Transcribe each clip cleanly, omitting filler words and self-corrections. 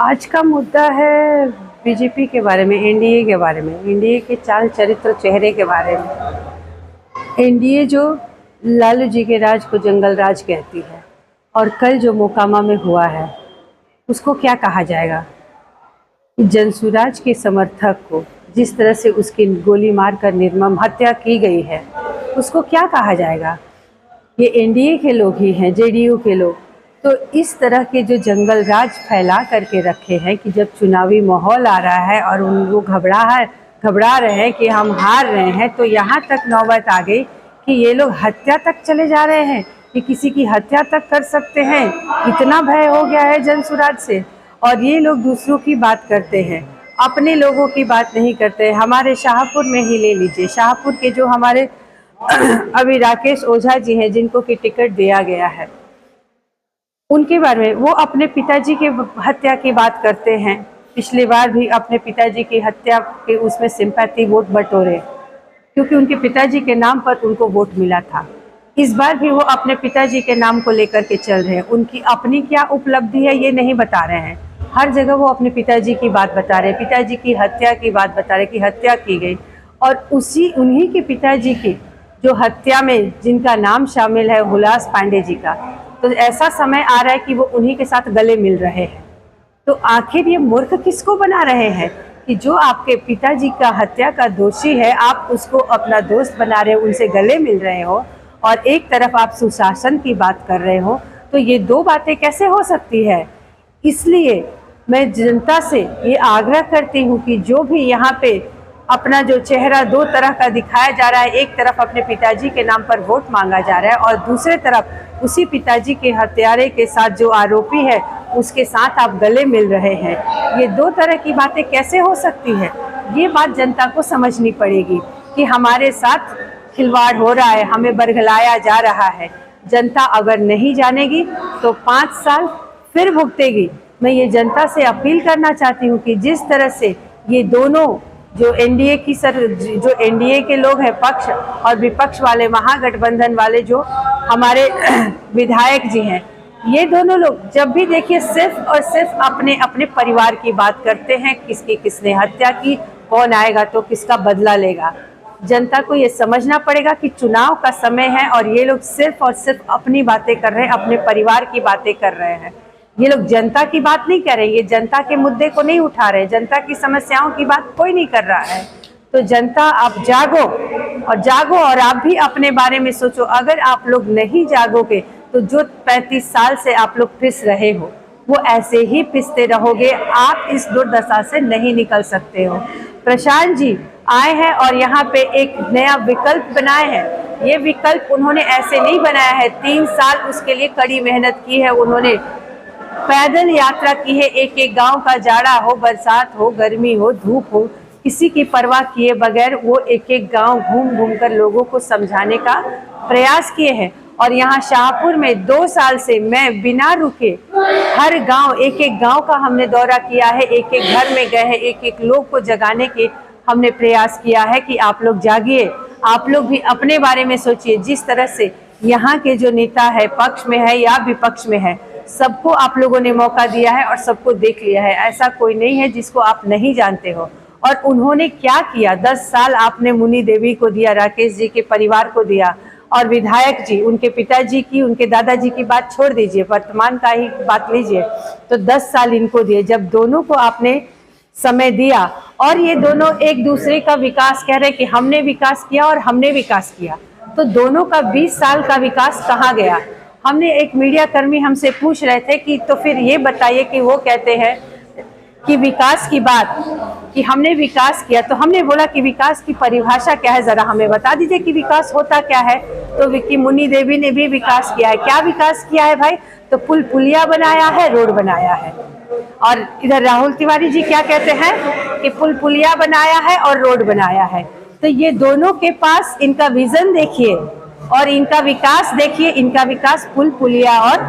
आज का मुद्दा है बीजेपी के बारे में, एनडीए के बारे में, एनडीए के चाल चरित्र चेहरे के बारे में। एनडीए जो लालू जी के राज को जंगल राज कहती है, और कल जो मोकामा में हुआ है उसको क्या कहा जाएगा? जनसुराज के समर्थक को जिस तरह से उसकी गोली मार कर निर्मम हत्या की गई है, उसको क्या कहा जाएगा? ये एनडीए के लोग ही हैं, जेडीयू के लोग। तो इस तरह के जो जंगल राज फैला करके रखे हैं कि जब चुनावी माहौल आ रहा है और उन लोग घबरा रहे हैं कि हम हार रहे हैं, तो यहाँ तक नौबत आ गई कि ये लोग हत्या तक चले जा रहे हैं कि किसी की हत्या तक कर सकते हैं। इतना भय हो गया है जनसुराज से। और ये लोग दूसरों की बात करते हैं, अपने लोगों की बात नहीं करते। हमारे शाहपुर में ही ले लीजिए, शाहपुर के जो हमारे अभी राकेश ओझा जी हैं, जिनको की टिकट दिया गया है, उनके बारे में वो अपने पिताजी के हत्या की बात करते हैं। पिछली बार भी अपने पिताजी की हत्या के उसमें सिंपैथी वोट बटोरे, क्योंकि उनके पिताजी के नाम पर उनको वोट मिला था। इस बार भी वो अपने पिताजी के नाम को लेकर के चल रहे हैं। उनकी अपनी क्या उपलब्धि है ये नहीं बता रहे हैं। हर जगह वो अपने पिताजी की बात बता रहे हैं, पिताजी की हत्या की बात बता रहे कि हत्या की गई। और उन्हीं के पिताजी की जो हत्या में जिनका नाम शामिल है, हुलास पांडे जी का, तो ऐसा समय आ रहा है कि वो उन्हीं के साथ गले मिल रहे हैं। तो आखिर ये मूर्ख किसको बना रहे हैं कि जो आपके पिताजी का हत्या का दोषी है, आप उसको अपना दोस्त बना रहे हो, उनसे गले मिल रहे हो, और एक तरफ आप सुशासन की बात कर रहे हो। तो ये दो बातें कैसे हो सकती है? इसलिए मैं जनता से ये आग्रह करती हूँ कि जो भी यहाँ पे अपना जो चेहरा दो तरह का दिखाया जा रहा है, एक तरफ अपने पिताजी के नाम पर वोट मांगा जा रहा है और दूसरे तरफ उसी पिताजी के हत्यारे के साथ जो आरोपी है उसके साथ आप गले मिल रहे हैं। ये दो तरह की बातें कैसे हो सकती है? ये बात जनता को समझनी पड़ेगी कि हमारे साथ खिलवाड़ हो रहा है, हमें बरगलाया जा रहा है। जनता अगर नहीं जानेगी तो 5 साल फिर भुगतेगी। मैं ये जनता से अपील करना चाहती हूँ कि जिस तरह से ये दोनों जो एनडीए जो एनडीए के लोग हैं, पक्ष और विपक्ष वाले, महागठबंधन वाले जो हमारे विधायक जी हैं, ये दोनों लोग जब भी देखिए सिर्फ और सिर्फ अपने अपने परिवार की बात करते हैं। किसकी किसने हत्या की, कौन आएगा तो किसका बदला लेगा। जनता को ये समझना पड़ेगा कि चुनाव का समय है और ये लोग सिर्फ और सिर्फ अपनी बातें कर रहे हैं, अपने परिवार की बातें कर रहे हैं। ये लोग जनता की बात नहीं कर रहे, ये जनता के मुद्दे को नहीं उठा रहे, जनता की समस्याओं की बात कोई नहीं कर रहा है। तो जनता आप जागो और आप भी अपने बारे में सोचो। अगर आप लोग नहीं जागोगे तो जो 35 साल से आप लोग पिस रहे हो वो ऐसे ही पिसते रहोगे। आप इस दुर्दशा से नहीं निकल सकते हो। प्रशांत जी आए हैं और यहाँ पे एक नया विकल्प बनाए हैं। ये विकल्प उन्होंने ऐसे नहीं बनाया है, 3 साल उसके लिए कड़ी मेहनत की है। उन्होंने पैदल यात्रा की है, एक एक गांव का, जाड़ा हो, बरसात हो, गर्मी हो, धूप हो, किसी की परवाह किए बगैर वो एक एक गांव घूम घूम कर लोगों को समझाने का प्रयास किए हैं। और यहाँ शाहपुर में 2 साल से मैं बिना रुके हर गांव, एक एक गांव का हमने दौरा किया है, एक एक घर में गए हैं, एक एक लोग को जगाने के हमने प्रयास किया है कि आप लोग जागिए, आप लोग भी अपने बारे में सोचिए। जिस तरह से यहाँ के जो नेता है, पक्ष में है या विपक्ष में है, सबको आप लोगों ने मौका दिया है और सबको देख लिया है। ऐसा कोई नहीं है जिसको आप नहीं जानते हो। और उन्होंने क्या किया? 10 साल आपने मुनि देवी को दिया, राकेश जी के परिवार को दिया, और विधायक जी, उनके पिताजी की, उनके दादाजी की बात छोड़ दीजिए, वर्तमान का ही बात लीजिए, तो 10 साल इनको दिए। जब दोनों को आपने समय दिया और ये दोनों एक दूसरे का विकास कह रहे कि हमने विकास किया और हमने विकास किया, तो दोनों का 20 साल का विकास कहाँ गया? हमने एक मीडिया कर्मी हमसे पूछ रहे थे कि तो फिर ये बताइए कि वो कहते हैं कि विकास की बात, कि हमने विकास किया, तो हमने बोला कि विकास की परिभाषा क्या है, जरा हमें बता दीजिए कि विकास होता क्या है। तो विक्की मुनि देवी ने भी विकास किया है। क्या विकास किया है भाई? तो पुल पुलिया बनाया है, रोड बनाया है। और इधर राहुल तिवारी जी क्या कहते हैं कि पुल पुलिया बनाया है और रोड बनाया है। तो ये दोनों के पास इनका विजन देखिए और इनका विकास देखिए। इनका विकास पुल पुलिया और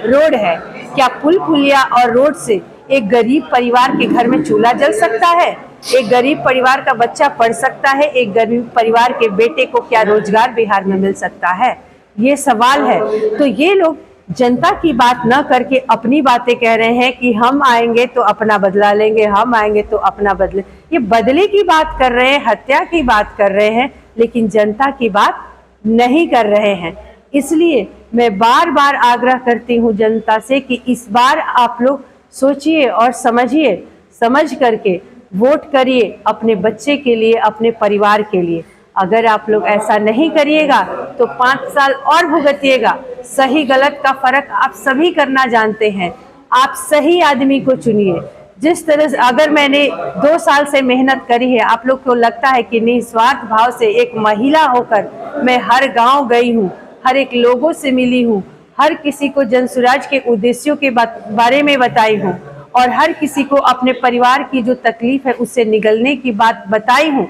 रोड है। क्या पुल पुलिया और रोड से एक गरीब परिवार के घर में चूल्हा जल सकता है? एक गरीब परिवार का बच्चा पढ़ सकता है? एक गरीब परिवार के बेटे को क्या रोजगार बिहार में मिल सकता है? ये सवाल है। तो ये लोग जनता की बात न करके अपनी बातें कह रहे हैं कि हम आएंगे तो अपना बदला लेंगे, हम आएंगे तो अपना बदले। ये बदले की बात कर रहे हैं, हत्या की बात कर रहे हैं, लेकिन जनता की बात नहीं कर रहे हैं। इसलिए मैं बार बार आग्रह करती हूँ जनता से कि इस बार आप लोग सोचिए और समझिए, समझ करके वोट करिए अपने बच्चे के लिए, अपने परिवार के लिए। अगर आप लोग ऐसा नहीं करिएगा तो 5 साल और भुगतिएगा। सही गलत का फर्क आप सभी करना जानते हैं। आप सही आदमी को चुनिए। जिस तरह से अगर मैंने 2 साल से मेहनत करी है, आप लोग को लगता है कि निस्वार्थ भाव से एक महिला होकर मैं हर गांव गई हूँ, हर एक लोगों से मिली हूँ, हर किसी को जनसुराज के उद्देश्यों के बारे में बताई हूँ और हर किसी को अपने परिवार की जो तकलीफ है उससे निगलने की बात बताई हूँ,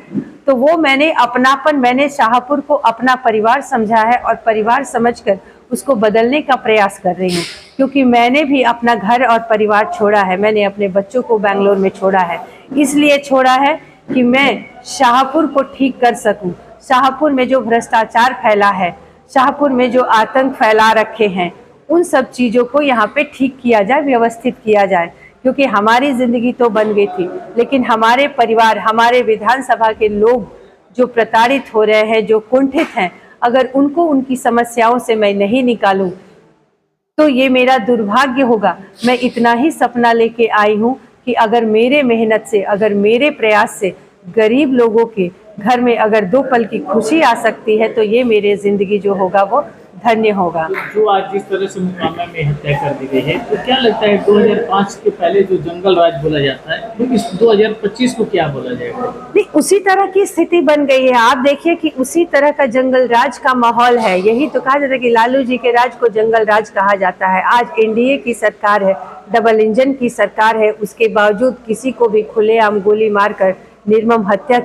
तो वो मैंने शाहपुर को अपना परिवार समझा है और परिवार समझकर उसको बदलने का प्रयास कर रही हूँ। क्योंकि मैंने भी अपना घर और परिवार छोड़ा है, मैंने अपने बच्चों को बेंगलोर में छोड़ा है। इसलिए छोड़ा है कि मैं शाहपुर को ठीक कर सकूँ। शाहपुर में जो भ्रष्टाचार फैला है, शाहपुर में जो आतंक फैला रखे हैं, उन सब चीज़ों को यहाँ पे ठीक किया जाए, व्यवस्थित किया जाए। क्योंकि हमारी ज़िंदगी तो बन गई थी, लेकिन हमारे परिवार, हमारे विधानसभा के लोग जो प्रताड़ित हो रहे हैं, जो कुंठित हैं, अगर उनको उनकी समस्याओं से मैं नहीं निकालूं तो ये मेरा दुर्भाग्य होगा। मैं इतना ही सपना लेके आई हूँ कि अगर मेरे मेहनत से, अगर मेरे प्रयास से गरीब लोगों के घर में अगर 2 पल की खुशी आ सकती है तो ये मेरे ज़िंदगी जो होगा वो धन्य होगा। जो आज जिस तरह से मुकामा में हत्या कर दी गई है, तो क्या लगता है 2005 के पहले जो जंगल राज बोला जाता है, तो इस 2025 को क्या बोला जाएगा? नहीं, उसी तरह की स्थिति बन गई है। आप देखिए कि उसी तरह का जंगल राज का माहौल है। यही तो कहा जाता है कि लालू जी के राज को जंगल राज कहा जाता है। आज एनडीए की सरकार है, डबल इंजन की सरकार है, उसके बावजूद किसी को भी खुलेआम गोली मारकर निर्मम हत्या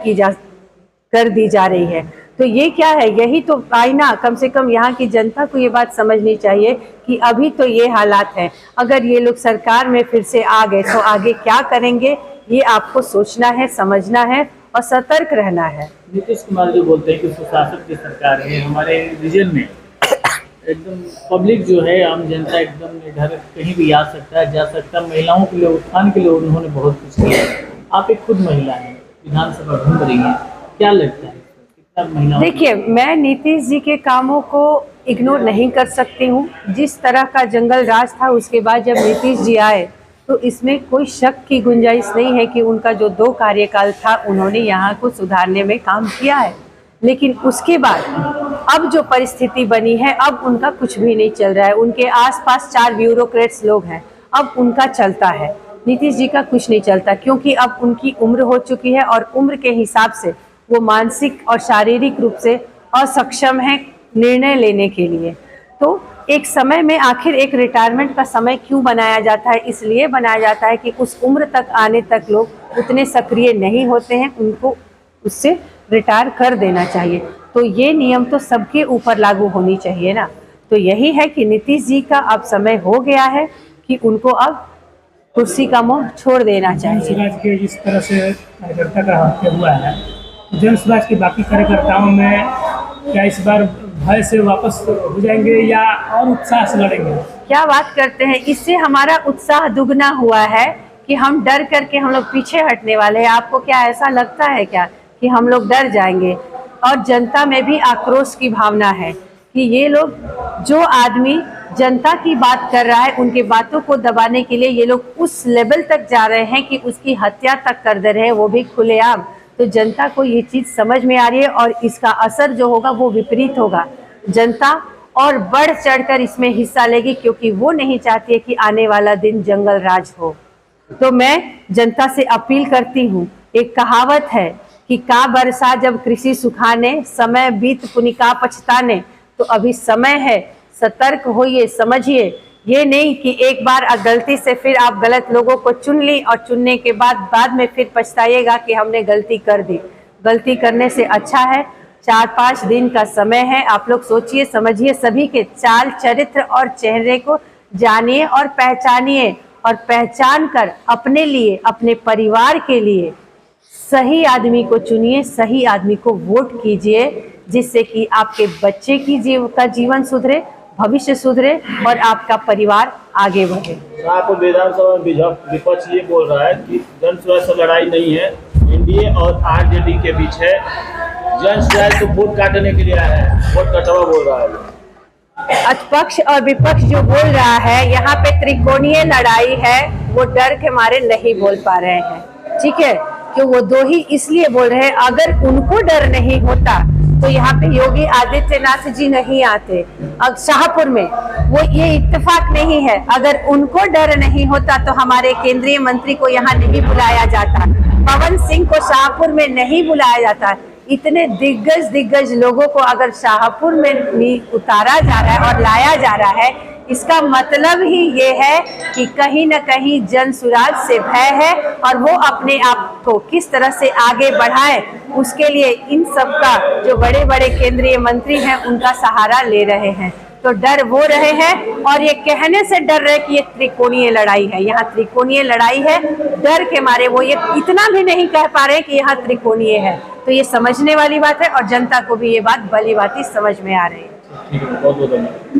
कर दी जा रही है। तो ये क्या है? यही तो आईना, कम से कम यहाँ की जनता को ये बात समझनी चाहिए कि अभी तो ये हालात हैं। अगर ये लोग सरकार में फिर से आ गए तो आगे क्या करेंगे, ये आपको सोचना है, समझना है और सतर्क रहना है। नीतीश कुमार जो बोलते हैं कि सुशासन की सरकार है, हमारे रीजन में एकदम पब्लिक जो है, आम जनता एकदम इधर कहीं भी आ सकता है, जा सकता है। महिलाओं के लिए, उत्थान के लिए उन्होंने बहुत कुछ किया। आप एक खुद महिला हैं, विधानसभा घूम रही हैं, क्या लगता है? देखिए, मैं नीतीश जी के कामों को इग्नोर नहीं कर सकती हूँ। जिस तरह का जंगल राज था, उसके बाद जब नीतीश जी आए तो इसमें कोई शक की गुंजाइश नहीं है कि उनका जो 2 कार्यकाल था उन्होंने यहाँ को सुधारने में काम किया है। लेकिन उसके बाद अब जो परिस्थिति बनी है, अब उनका कुछ भी नहीं चल रहा है। उनके आसपास 4 ब्यूरोक्रेट्स लोग हैं, अब उनका चलता है। नीतीश जी का कुछ नहीं चलता, क्योंकि अब उनकी उम्र हो चुकी है और उम्र के हिसाब से वो मानसिक और शारीरिक रूप से असक्षम है निर्णय लेने के लिए। तो एक समय में आखिर एक रिटायरमेंट का समय क्यों बनाया जाता है? इसलिए बनाया जाता है कि उस उम्र तक आने तक लोग उतने सक्रिय नहीं होते हैं, उनको उससे रिटायर कर देना चाहिए। तो ये नियम तो सबके ऊपर लागू होनी चाहिए ना। तो यही है कि नीतीश जी का अब समय हो गया है कि उनको अब कुर्सी का मोह छोड़ देना चाहिए। जनसुराज के जिस तरह से कार्यकर्ता का हत्या हुआ है, जनसुराज के बाकी कार्यकर्ताओं में क्या इस बार भय से वापस हो जाएंगे या और उत्साह से लड़ेंगे? क्या बात करते हैं, इससे हमारा उत्साह दुगना हुआ है कि हम डर करके हम लोग पीछे हटने वाले हैं। आपको क्या ऐसा लगता है क्या कि हम लोग डर जाएंगे? और जनता में भी आक्रोश की भावना है कि ये लोग, जो आदमी जनता की बात कर रहा है, उनके बातों को दबाने के लिए ये लोग उस लेवल तक जा रहे हैं कि उसकी हत्या तक कर दे रहे हैं, वो भी खुलेआम। तो जनता को ये चीज़ समझ में आ रही है और इसका असर जो होगा वो विपरीत होगा। जनता और बढ़ चढ़कर इसमें हिस्सा लेगी, क्योंकि वो नहीं चाहती है कि आने वाला दिन जंगल राज हो। तो मैं जनता से अपील करती हूँ, एक कहावत है कि का बरसा जब कृषि सुखाने, समय बीत पुनिका पछताने। तो अभी समय है, सतर्क होइए, समझिए। ये नहीं कि एक बार गलती से फिर आप गलत लोगों को चुन ली और चुनने के बाद में फिर पछताइएगा कि हमने गलती कर दी। गलती करने से अच्छा है 4-5 दिन का समय है, आप लोग सोचिए, समझिए, सभी के चाल चरित्र और चेहरे को जानिए और पहचानिए, और पहचान कर अपने लिए, अपने परिवार के लिए सही आदमी को चुनिए, सही आदमी को वोट कीजिए, जिससे कि आपके बच्चे की जीवन सुधरे, भविष्य सुधरे और आपका परिवार आगे बढ़े। शाहपुर विधानसभा में विपक्ष ये बोल रहा है कि जन सुराज से लड़ाई नहीं है, एनडीए और आरजेडी के बीच है। जन सुराज तो वोट काटने के लिए आया है, वोट कटवा बोल रहा है। पक्ष और विपक्ष जो बोल रहा है यहाँ पे त्रिकोणीय लड़ाई है, वो डर के मारे नहीं बोल पा रहे हैं। ठीक है, कि वो दो ही इसलिए बोल रहे हैं, अगर उनको डर नहीं होता तो यहाँ पे योगी आदित्यनाथ जी नहीं आते। अब शाहपुर में वो ये इत्तेफाक नहीं है, अगर उनको डर नहीं होता तो हमारे केंद्रीय मंत्री को यहाँ नहीं बुलाया जाता, पवन सिंह को शाहपुर में नहीं बुलाया जाता। इतने दिग्गज लोगों को अगर शाहपुर में उतारा जा रहा है और लाया जा रहा है, इसका मतलब ही ये है कि कहीं न कहीं जन सुराज से भय है और वो अपने आप को किस तरह से आगे बढ़ाए, उसके लिए इन सब का जो बड़े बड़े केंद्रीय मंत्री हैं उनका सहारा ले रहे हैं। तो डर वो रहे हैं और ये कहने से डर रहे कि ये त्रिकोणीय लड़ाई है, यहाँ त्रिकोणीय लड़ाई है, डर के मारे वो ये इतना भी नहीं कह पा रहे कि यहाँ त्रिकोणीय है। तो ये समझने वाली बात है और जनता को भी ये बात भली भांति समझ में आ रही है। ठीक है, बहुत बहुत धन्यवाद।